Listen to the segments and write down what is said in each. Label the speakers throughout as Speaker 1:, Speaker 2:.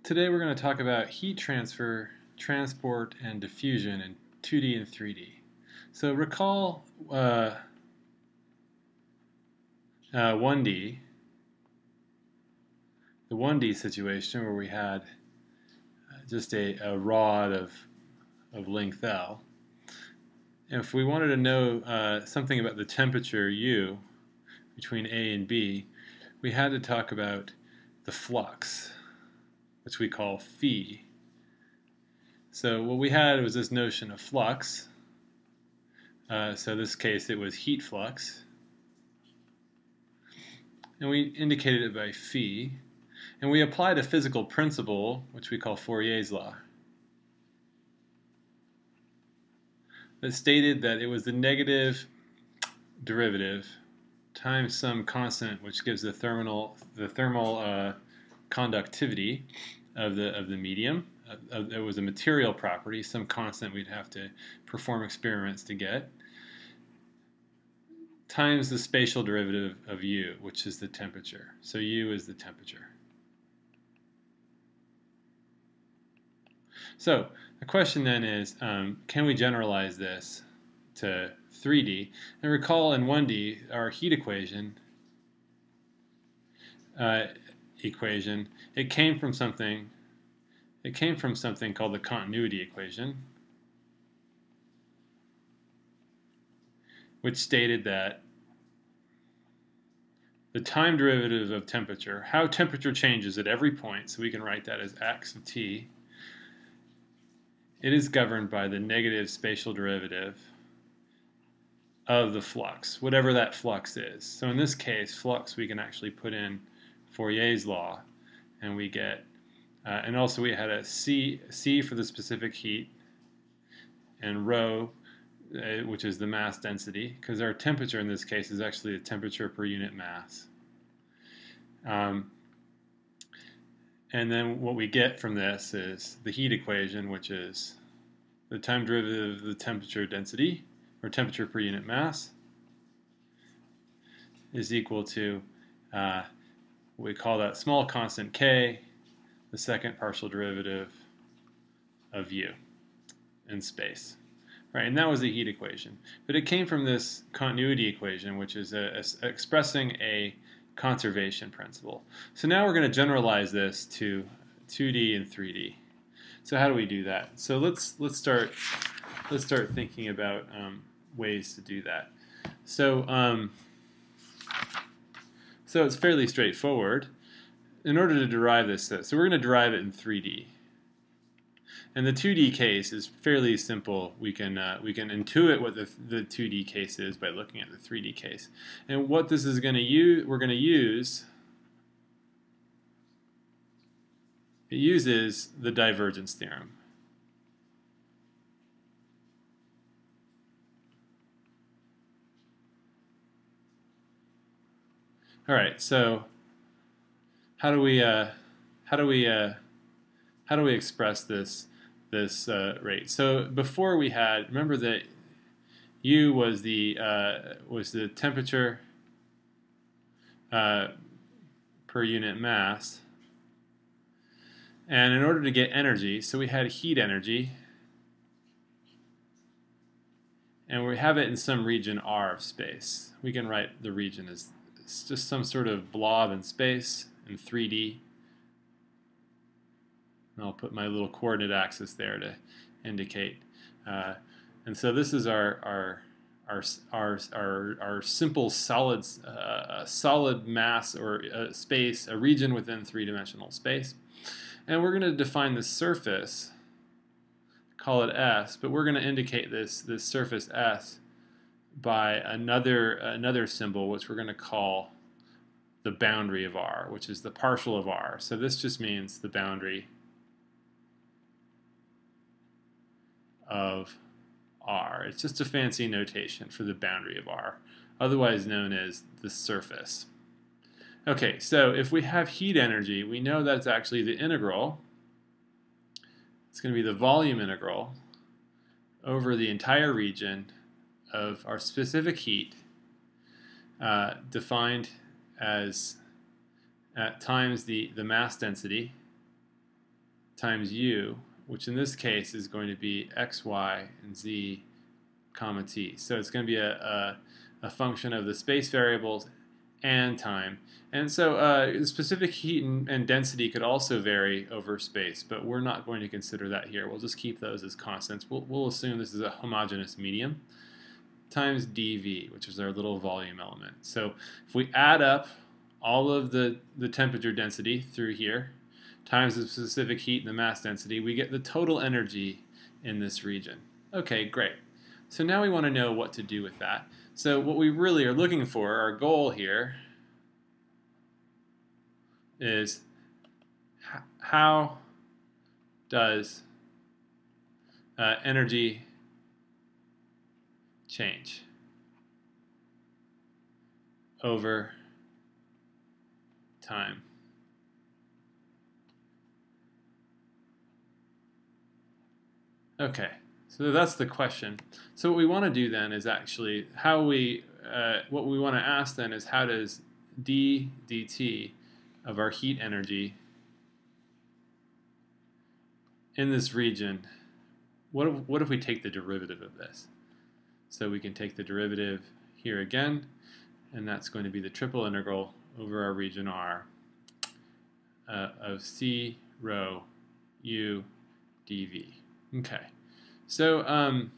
Speaker 1: Today we're going to talk about heat transfer, transport, and diffusion in 2D and 3D. So recall 1D, the 1D situation where we had just a rod of length L. And if we wanted to know something about the temperature U between A and B, we had to talk about the flux, which we call phi. So what we had was this notion of flux. So in this case it was heat flux. And we indicated it by phi. And we applied a physical principle, which we call Fourier's law, that stated that it was the negative derivative times some constant, which gives the thermal conductivity of the medium. It was a material property, some constant we'd have to perform experiments to get, times the spatial derivative of U, which is the temperature. So U is the temperature. So the question then is, can we generalize this to 3D? And recall in 1D, our heat equation, it came from something called the continuity equation, which stated that the time derivative of temperature, how temperature changes at every point, so we can write that as x of t, it is governed by the negative spatial derivative of the flux, whatever that flux is. So in this case, flux, we can actually put in Fourier's law, and we get, and also we had a C for the specific heat, and rho, which is the mass density, because our temperature in this case is actually the temperature per unit mass. And then what we get from this is the heat equation, which is the time derivative of the temperature density, or temperature per unit mass, is equal to we call that small constant k, the second partial derivative of U in space. Right, and that was the heat equation. But it came from this continuity equation, which is expressing a conservation principle. So now we're going to generalize this to 2D and 3D. So how do we do that? So let's start thinking about ways to do that. So so it's fairly straightforward. In order to derive this, so we're going to derive it in 3D. And the 2D case is fairly simple. We can intuit what the 2D case is by looking at the 3D case. And what this is going to use, we're going to use, it uses the divergence theorem. All right, so how do we express this rate? So before we had, remember that U was the temperature per unit mass, and in order to get energy, so we had heat energy, and we have it in some region R of space. We can write the region as it's just some sort of blob in space in 3D. And I'll put my little coordinate axis there to indicate. And so this is our simple solid mass or space, a region within three-dimensional space. And we're going to define the surface, call it S, but we're going to indicate this surface S by another symbol, which we're going to call the boundary of R, which is the partial of R. So this just means the boundary of R. It's just a fancy notation for the boundary of R, otherwise known as the surface. Okay, so if we have heat energy, we know that's actually the integral. It's going to be the volume integral over the entire region of our specific heat, defined as times the mass density times u, which in this case is going to be x, y, and z, comma t. So it's going to be a function of the space variables and time. And so specific heat and density could also vary over space, but we're not going to consider that here. We'll just keep those as constants. We'll assume this is a homogeneous medium times dV, which is our little volume element. So if we add up all of the temperature density through here times the specific heat and the mass density, we get the total energy in this region. Okay, great. So now we want to know what to do with that. So what we really are looking for, our goal here, is how does energy change over time? Okay, so that's the question. So what we want to do then is actually what we want to ask then is how does d dt of our heat energy in this region, what if we take the derivative of this? So we can take the derivative here again, and that's going to be the triple integral over our region R of c rho u dv. Okay, so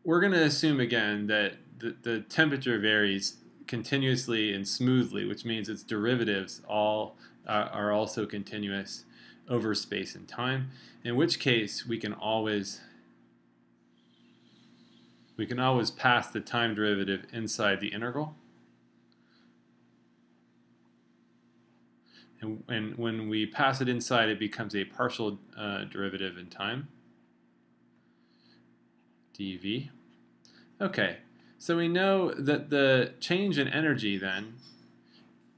Speaker 1: we're going to assume again that the temperature varies continuously and smoothly, which means its derivatives all are also continuous over space and time, in which case we can always pass the time derivative inside the integral. And when we pass it inside, it becomes a partial derivative in time, dv. Okay, so we know that the change in energy then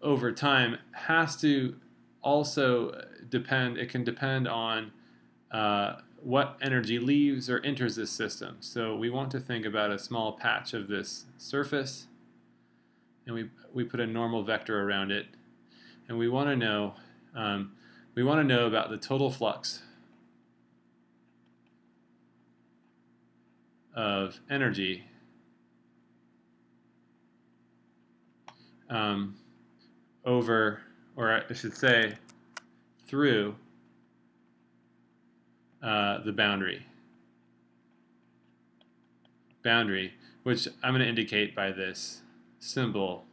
Speaker 1: over time has to also depend, it can depend on what energy leaves or enters this system. So we want to think about a small patch of this surface, and we put a normal vector around it, and we want to know about the total flux of energy over, or I should say, through the boundary, which I'm going to indicate by this symbol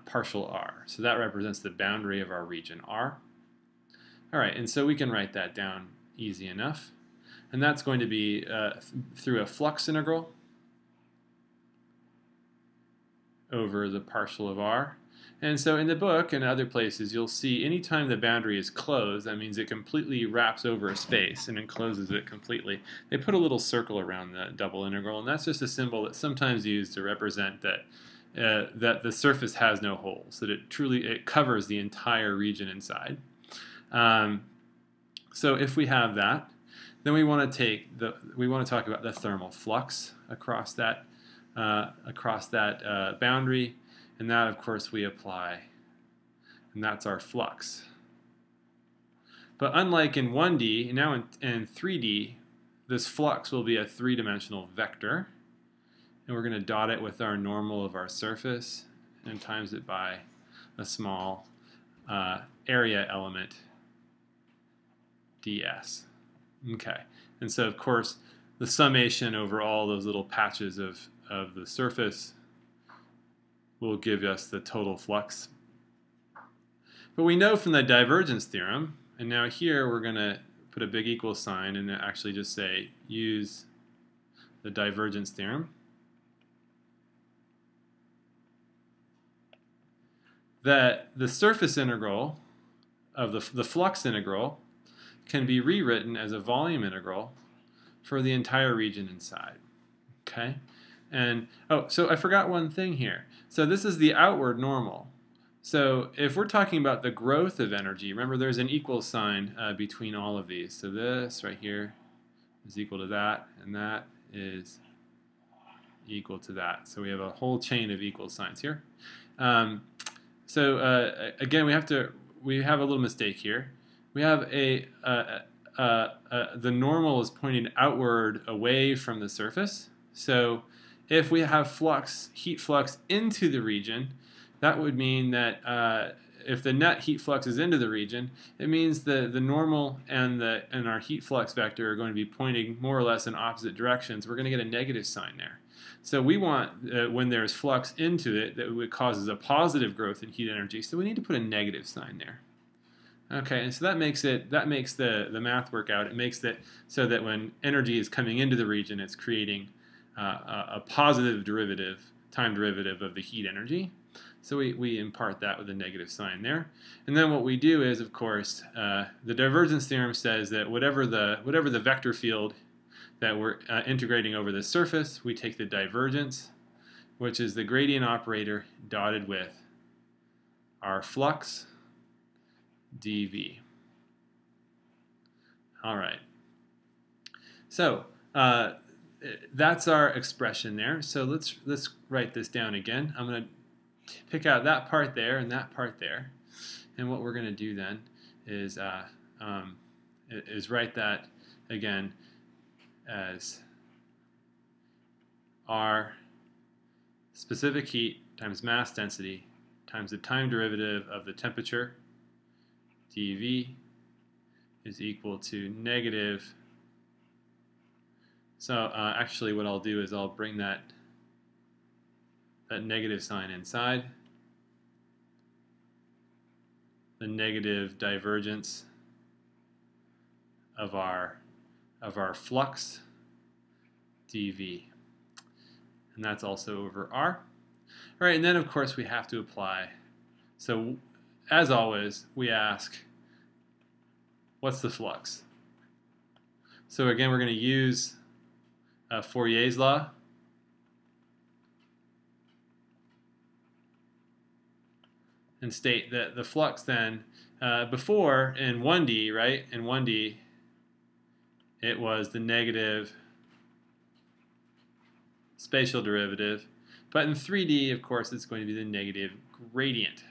Speaker 1: partial r. So that represents the boundary of our region R. All right, and so we can write that down easy enough. And that's going to be through a flux integral over the partial of R. And so in the book and other places, you'll see anytime the boundary is closed, that means it completely wraps over a space and encloses it completely. They put a little circle around the double integral, and that's just a symbol that's sometimes used to represent that that the surface has no holes, that it covers the entire region inside. So if we have that, then we want to talk about the thermal flux across that boundary, and that of course we apply, and that's our flux. But unlike in 1D, now in 3D, this flux will be a three-dimensional vector, and we're going to dot it with our normal of our surface and times it by a small area element ds. Okay, and so of course the summation over all those little patches of the surface will give us the total flux. But we know from the divergence theorem, and now here we're going to put a big equal sign and actually just say use the divergence theorem, that the surface integral of the flux integral can be rewritten as a volume integral for the entire region inside. Okay? And so I forgot one thing here. So this is the outward normal. So if we're talking about the growth of energy, remember there's an equal sign between all of these. So this right here is equal to that, and that is equal to that. So we have a whole chain of equal signs here. Again, we have to we have a little mistake here. We have the normal is pointing outward away from the surface. So if we have flux, heat flux into the region, that would mean that if the net heat flux is into the region, it means the normal and our heat flux vector are going to be pointing more or less in opposite directions. We're going to get a negative sign there. So we want, when there's flux into it, that it causes a positive growth in heat energy. So we need to put a negative sign there. Okay, and so that makes the math work out. It makes that so that when energy is coming into the region, it's creating a positive derivative, time derivative of the heat energy. So we impart that with a negative sign there. And then what we do is, of course, the divergence theorem says that whatever the vector field that we're integrating over the surface, we take the divergence, which is the gradient operator dotted with our flux dV. All right. So that's our expression there. So let's write this down again. I'm going to pick out that part there and that part there, and what we're going to do then is write that again as R specific heat times mass density times the time derivative of the temperature dV is equal to negative. So actually what I'll do is I'll bring that negative sign inside. The negative divergence of our flux dV. And that's also over R. All right, and then of course we have to apply. So as always, we ask, what's the flux? So again, we're going to use Fourier's law. And state that the flux then, before in 1D, right? In 1D, it was the negative spatial derivative. But in 3D, of course, it's going to be the negative gradient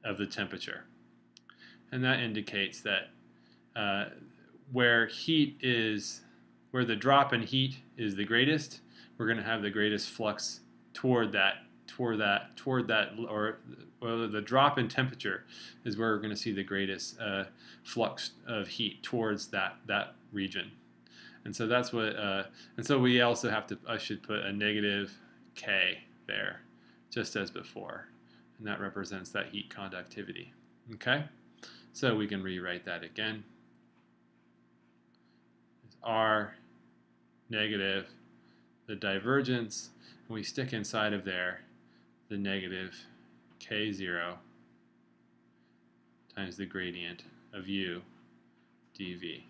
Speaker 1: of the temperature. And that indicates that where the drop in heat is the greatest, we're going to have the greatest flux toward that, or the drop in temperature is where we're going to see the greatest flux of heat towards that region. And so that's what, and so we also have to, I should put a negative K there, just as before. And that represents that heat conductivity. Okay? So we can rewrite that again. R negative, the divergence, and we stick inside of there the negative K0 times the gradient of U dV.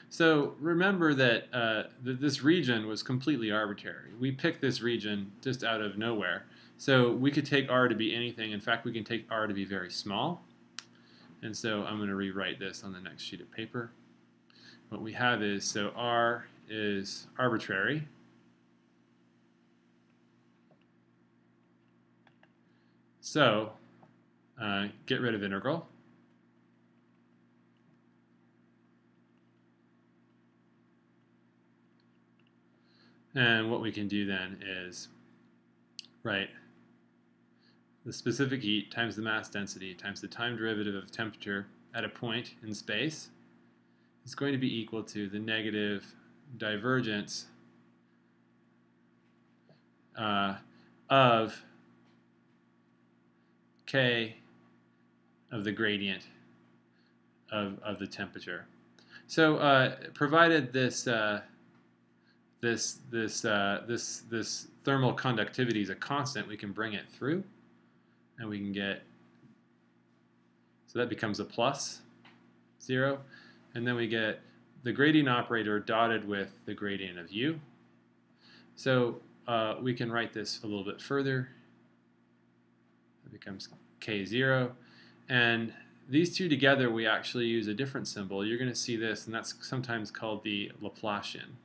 Speaker 1: So remember that this region was completely arbitrary. We picked this region just out of nowhere. So we could take R to be anything. In fact, we can take R to be very small. And so I'm going to rewrite this on the next sheet of paper. What we have is, so R is arbitrary. So get rid of integral. And what we can do then is write the specific heat times the mass density times the time derivative of temperature at a point in space is going to be equal to the negative divergence of K of the gradient of the temperature. So provided this thermal conductivity is a constant, we can bring it through, and we can get, so that becomes a plus 0, and then we get the gradient operator dotted with the gradient of U. So we can write this a little bit further. It becomes K0, and these two together we actually use a different symbol. You're going to see this, and that's sometimes called the Laplacian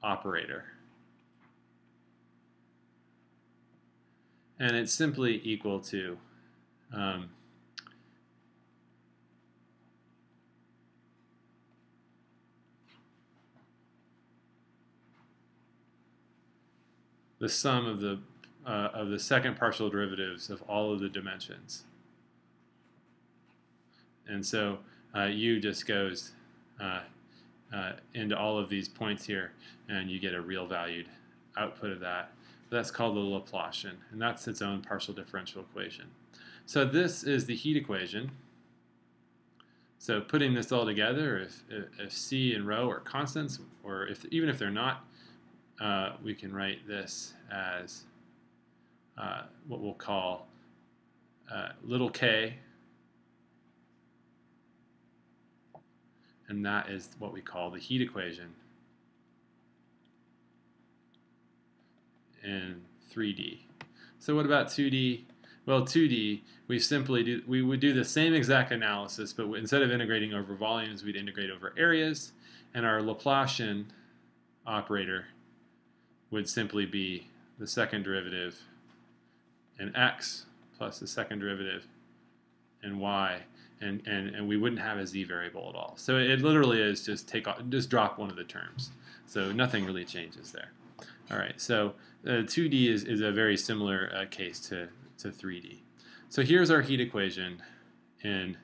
Speaker 1: operator. and it's simply equal to the sum of the second partial derivatives of all of the dimensions. And so u just goes into all of these points here, and you get a real valued output of that. That's called the Laplacian, and that's its own partial differential equation. So this is the heat equation. So putting this all together, if c and rho are constants, or even if they're not, we can write this as what we'll call little k, and that is what we call the heat equation in 3D. So what about 2D? Well, 2D, we would do the same exact analysis, but instead of integrating over volumes, we'd integrate over areas, and our Laplacian operator would simply be the second derivative in x plus the second derivative in y, and we wouldn't have a z variable at all. So it literally is just drop one of the terms. So nothing really changes there. All right, so 2D is a very similar case to 3D. So here's our heat equation in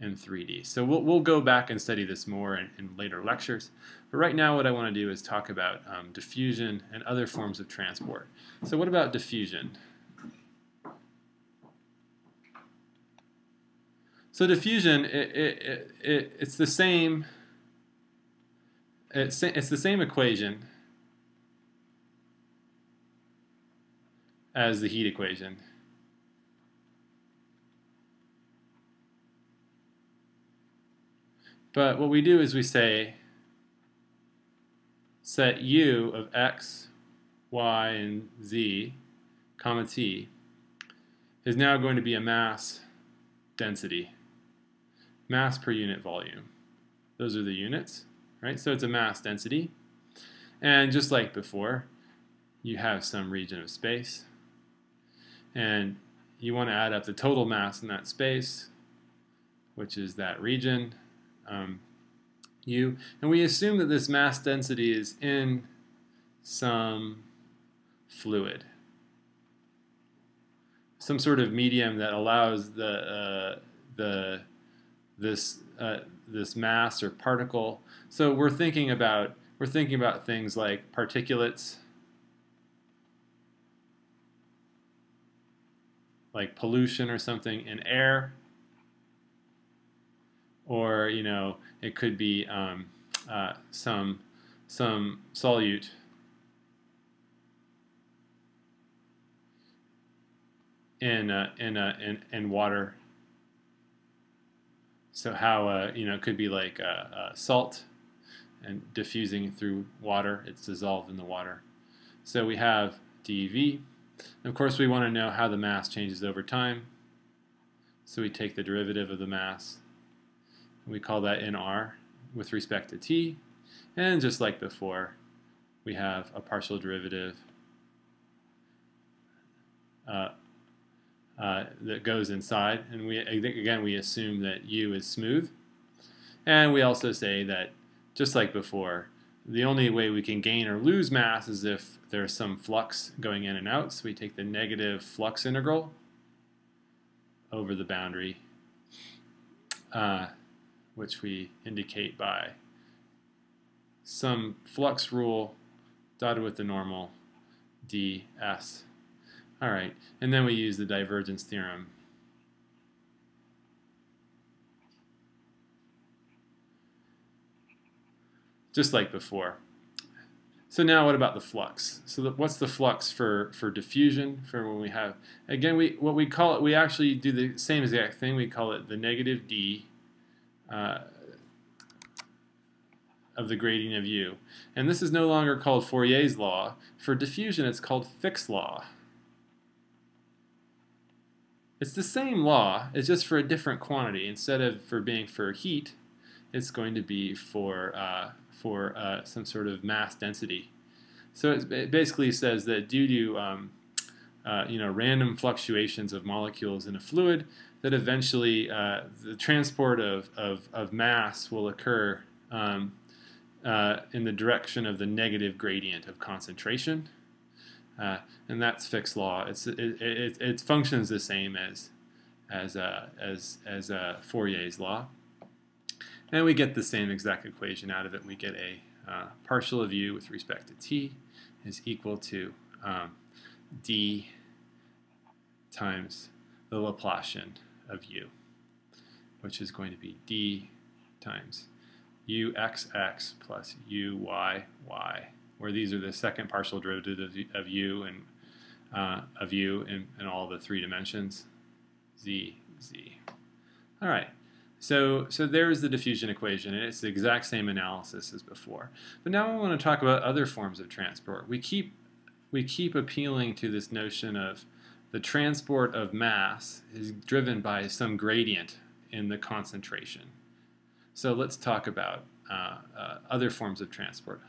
Speaker 1: 3D. So we'll go back and study this more in later lectures. But right now what I want to do is talk about diffusion and other forms of transport. So what about diffusion? So diffusion, it's the same. It's the same equation as the heat equation. But what we do is we say set u of x, y, and z, comma t, is now going to be a mass density, mass per unit volume. Those are the units, right? So it's a mass density. And just like before, you have some region of space, and you want to add up the total mass in that space, which is that region, u. And we assume that this mass density is in some fluid, some sort of medium that allows this mass or particle. So we're thinking about things like particulates, like pollution or something in air, or it could be some solute in water. So how it could be like salt and diffusing through water. It's dissolved in the water. So we have dV. And of course, we want to know how the mass changes over time. So we take the derivative of the mass, and we call that nr with respect to t. And just like before, we have a partial derivative that goes inside. And we assume that u is smooth. And we also say that, just like before, the only way we can gain or lose mass is if there's some flux going in and out. So we take the negative flux integral over the boundary, which we indicate by some flux rule dotted with the normal ds. All right, and then we use the divergence theorem. Just like before. So now what about the flux? So what's the flux for diffusion? For when we have, again, what we call it, we actually do the same exact thing. We call it the negative d of the gradient of u. And this is no longer called Fourier's law. For diffusion, it's called Fick's law. It's the same law, it's just for a different quantity. Instead of being for heat, it's going to be for some sort of mass density. So it basically says that due to random fluctations of molecules in a fluid, that eventually the transport of mass will occur in the direction of the negative gradient of concentration, and that's Fick's law. It functions the same as Fourier's law, and we get the same exact equation out of it. We get a partial of u with respect to t is equal to d times the Laplacian of u, which is going to be d times uxx plus uyy, where these are the second partial derivative of u in all the three dimensions, z. All right. So there's the diffusion equation, and it's the exact same analysis as before. But now I want to talk about other forms of transport. We keep appealing to this notion of the transport of mass is driven by some gradient in the concentration. So let's talk about other forms of transport.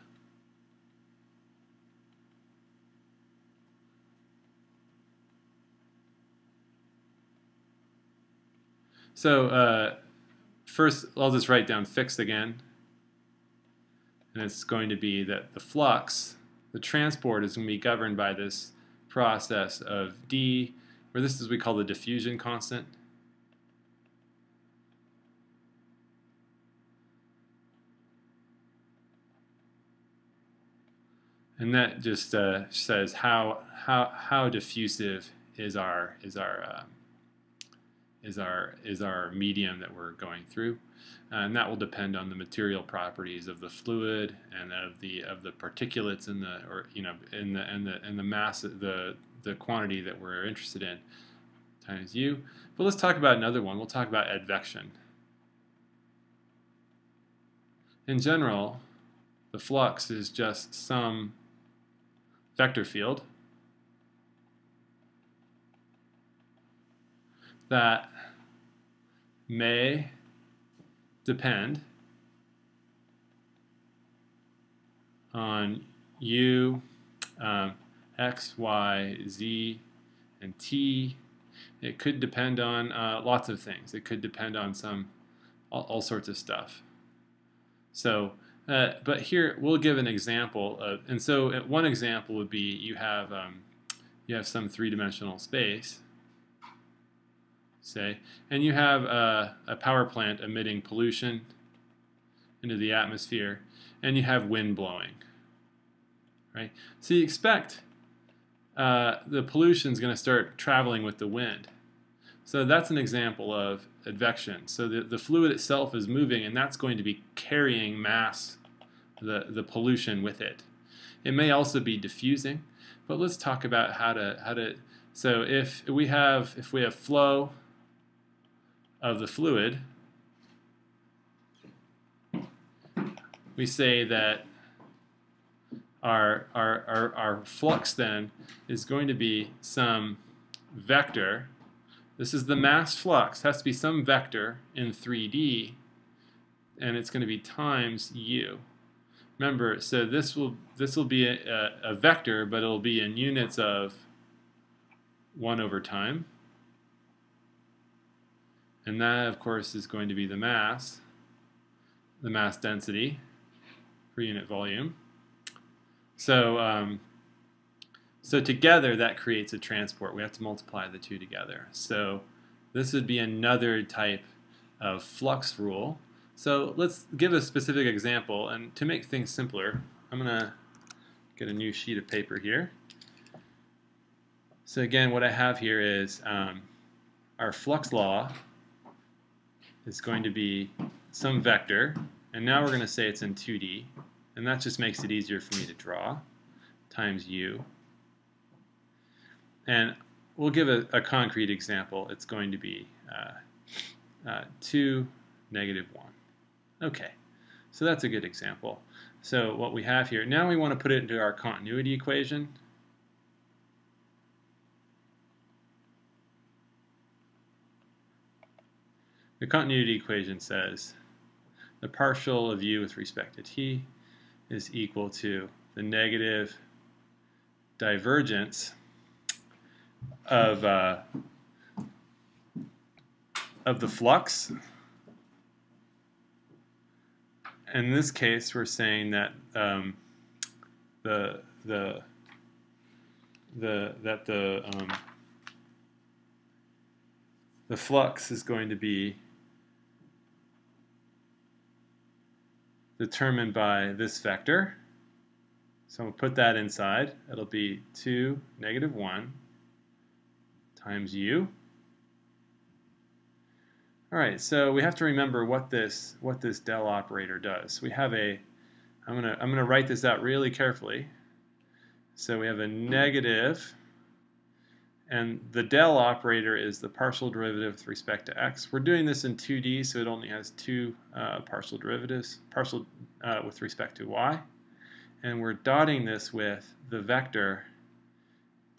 Speaker 1: So first, I'll just write down Fick's again. And it's going to be that the flux, the transport, is going to be governed by this process of d, where this is what we call the diffusion constant. And that just says how diffusive is our medium that we're going through, and that will depend on the material properties of the fluid and of the particulates in the mass, the quantity that we're interested in, times u. But let's talk about another one. We'll talk about advection. In general, the flux is just some vector field that may depend on u, x, y, z, and t. It could depend on lots of things. It could depend on all sorts of stuff. So, but here we'll give an example of, and so one example would be you have some three-dimensional space, say, and you have a power plant emitting pollution into the atmosphere, and you have wind blowing, right? So you expect the pollution is going to start traveling with the wind. So that's an example of advection. So the fluid itself is moving, and that's going to be carrying mass, the pollution with it. It may also be diffusing, but let's talk about how to. So if we have flow of the fluid, we say that our flux then is going to be some vector. This is the mass flux. It has to be some vector in 3D, and it's going to be times u. Remember, so this will be a vector, but it'll be in units of 1 over time. And that, of course, is going to be the mass density per unit volume. So, so together that creates a transport. We have to multiply the two together. So this would be another type of flux rule. So let's give a specific example, and to make things simpler, I'm going to get a new sheet of paper here. So again, what I have here is our flux law is going to be some vector, and now we're going to say it's in 2D, and that just makes it easier for me to draw, times u. And we'll give a concrete example. It's going to be 2, -1. Okay, so that's a good example. So what we have here, now we want to put it into our continuity equation. The continuity equation says the partial of u with respect to t is equal to the negative divergence of the flux. In this case, we're saying that the flux is going to be determined by this vector. So we'll put that inside. It'll be 2, -1 times u. All right, so we have to remember what this del operator does. We have a, I'm gonna write this out really carefully. So we have a negative, and the del operator is the partial derivative with respect to x. We're doing this in 2D, so it only has two partial derivatives, with respect to y. And we're dotting this with the vector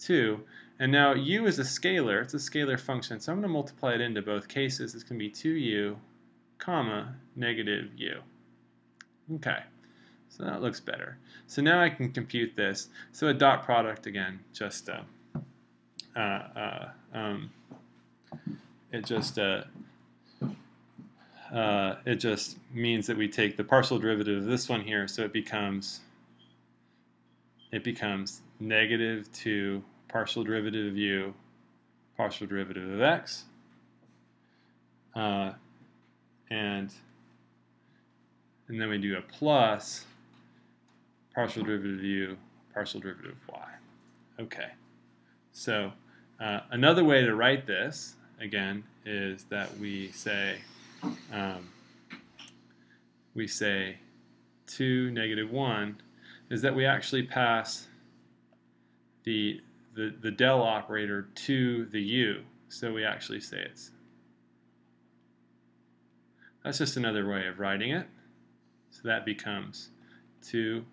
Speaker 1: 2. And now u is a scalar. It's a scalar function. So I'm going to multiply it into both cases. It's going to be 2u, comma, -u. Okay. So that looks better. So now I can compute this. So a dot product, again, just it just means that we take the partial derivative of this one here, so it becomes -2 partial derivative of u, partial derivative of x, and then we do a plus partial derivative of u, partial derivative of y. Okay, so another way to write this, again, is that we say 2, -1, is that we actually pass the del operator to the u. So we actually say that's just another way of writing it. So that becomes 2,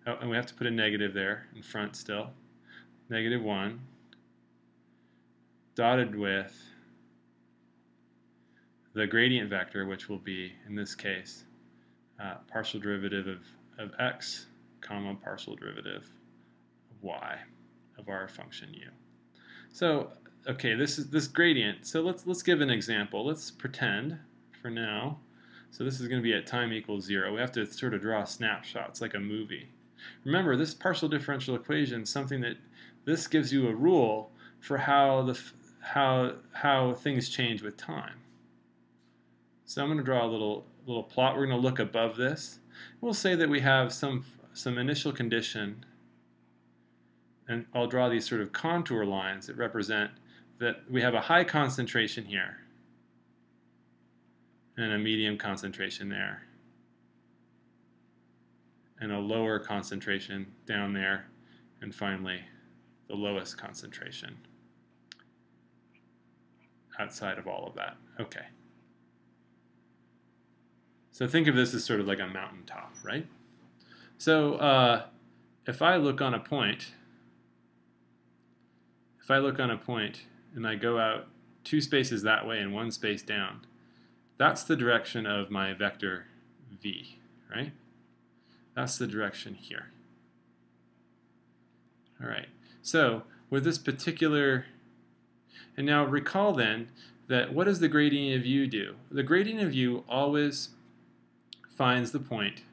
Speaker 1: oh, and we have to put a negative there in front still, -1, dotted with the gradient vector, which will be, in this case, partial derivative of x, comma, partial derivative of y, of our function u. So, okay, this gradient. So let's give an example. Let's pretend for now. So this is going to be at time equals 0. We have to sort of draw snapshots like a movie. Remember, this partial differential equation is something that this gives you a rule for how things change with time. So I'm going to draw a little plot. We're going to look above this. We'll say that we have some initial condition, and I'll draw these sort of contour lines that represent that we have a high concentration here and a medium concentration there and a lower concentration down there, and finally the lowest concentration outside of all of that. Okay. So think of this as sort of like a mountaintop, right? So if I look on a point, and I go out 2 spaces that way and 1 space down, that's the direction of my vector v, right? That's the direction here. All right. So with this particular, and now recall then that what does the gradient of u do? The gradient of u always finds the point,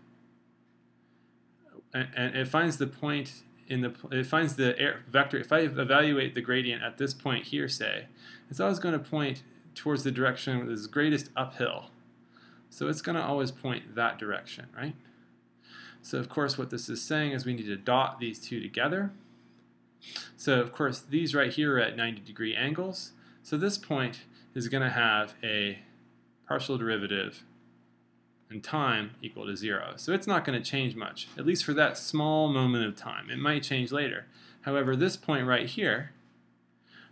Speaker 1: and it finds the point it finds the vector. If I evaluate the gradient at this point here, say, it's always going to point towards the direction that is greatest uphill. So it's going to always point that direction, right? So of course what this is saying is we need to dot these two together. So of course these right here are at 90-degree angles. So this point is going to have a partial derivative in time equal to 0. So it's not going to change much, at least for that small moment of time. It might change later. However, this point right here,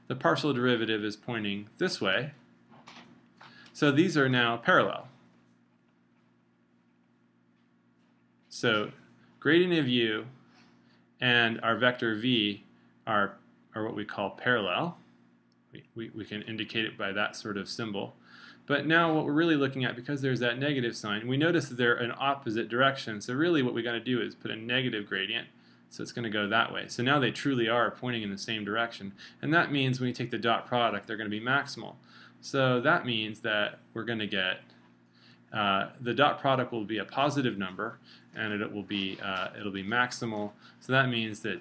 Speaker 1: the partial derivative is pointing this way. So these are now parallel. So gradient of u and our vector v are what we call parallel. We can indicate it by that sort of symbol. But now what we're really looking at, because there's that negative sign, we notice that they're in opposite directions. So really what we got to do is put a negative gradient So it's going to go that way. So now they truly are pointing in the same direction. And that means when you take the dot product, they're going to be maximal. So that means that we're going to get the dot product will be a positive number, and it'll be maximal. So that means that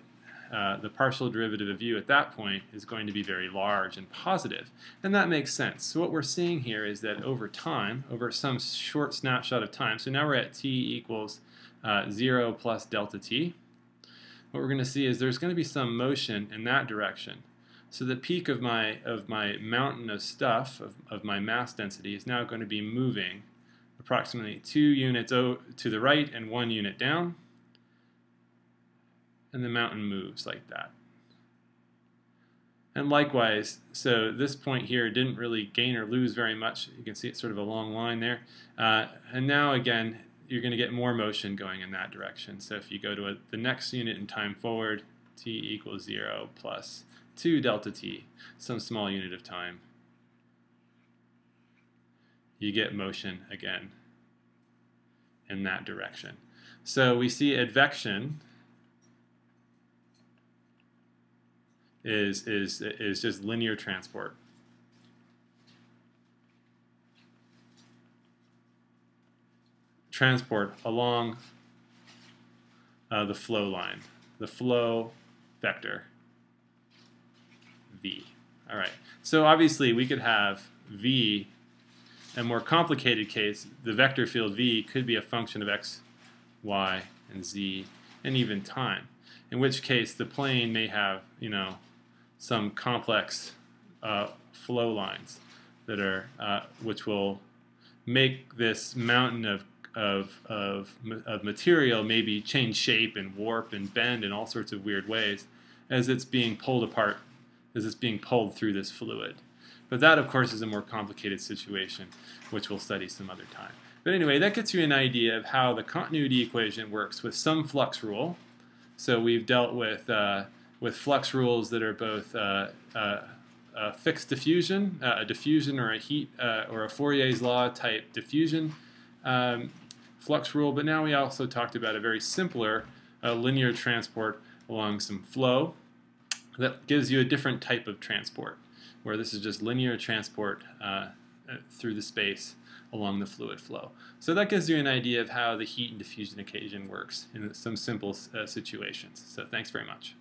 Speaker 1: the partial derivative of u at that point is going to be very large and positive. And that makes sense. So what we're seeing here is that over time, over some short snapshot of time, so now we're at t equals 0 plus delta t, what we're going to see is there's going to be some motion in that direction. So the peak of my mountain of stuff, of my mass density, is now going to be moving approximately 2 units to the right and 1 unit down. And the mountain moves like that. And likewise, so this point here didn't really gain or lose very much. You can see it's sort of a long line there. And now again, you're going to get more motion going in that direction. So if you go to the next unit in time forward, t equals 0 plus 2 delta t, some small unit of time, you get motion again in that direction. So we see advection is just linear transport. Transport along the flow line, the flow vector v. All right. So obviously we could have v. In a more complicated case, the vector field v could be a function of x, y, and z, and even time. In which case, the plane may have, some complex flow lines that are, which will make this mountain of material maybe change shape and warp and bend in all sorts of weird ways as it's being pulled apart, as it's being pulled through this fluid. But that, of course, is a more complicated situation, which we'll study some other time. But anyway, that gets you an idea of how the continuity equation works with some flux rule. So we've dealt with flux rules that are both fixed diffusion, a diffusion or a heat or a Fourier's law type diffusion flux rule. But now we also talked about a very simpler linear transport along some flow that gives you a different type of transport, where this is just linear transport through the space along the fluid flow. So that gives you an idea of how the heat and diffusion equation works in some simple situations. So thanks very much.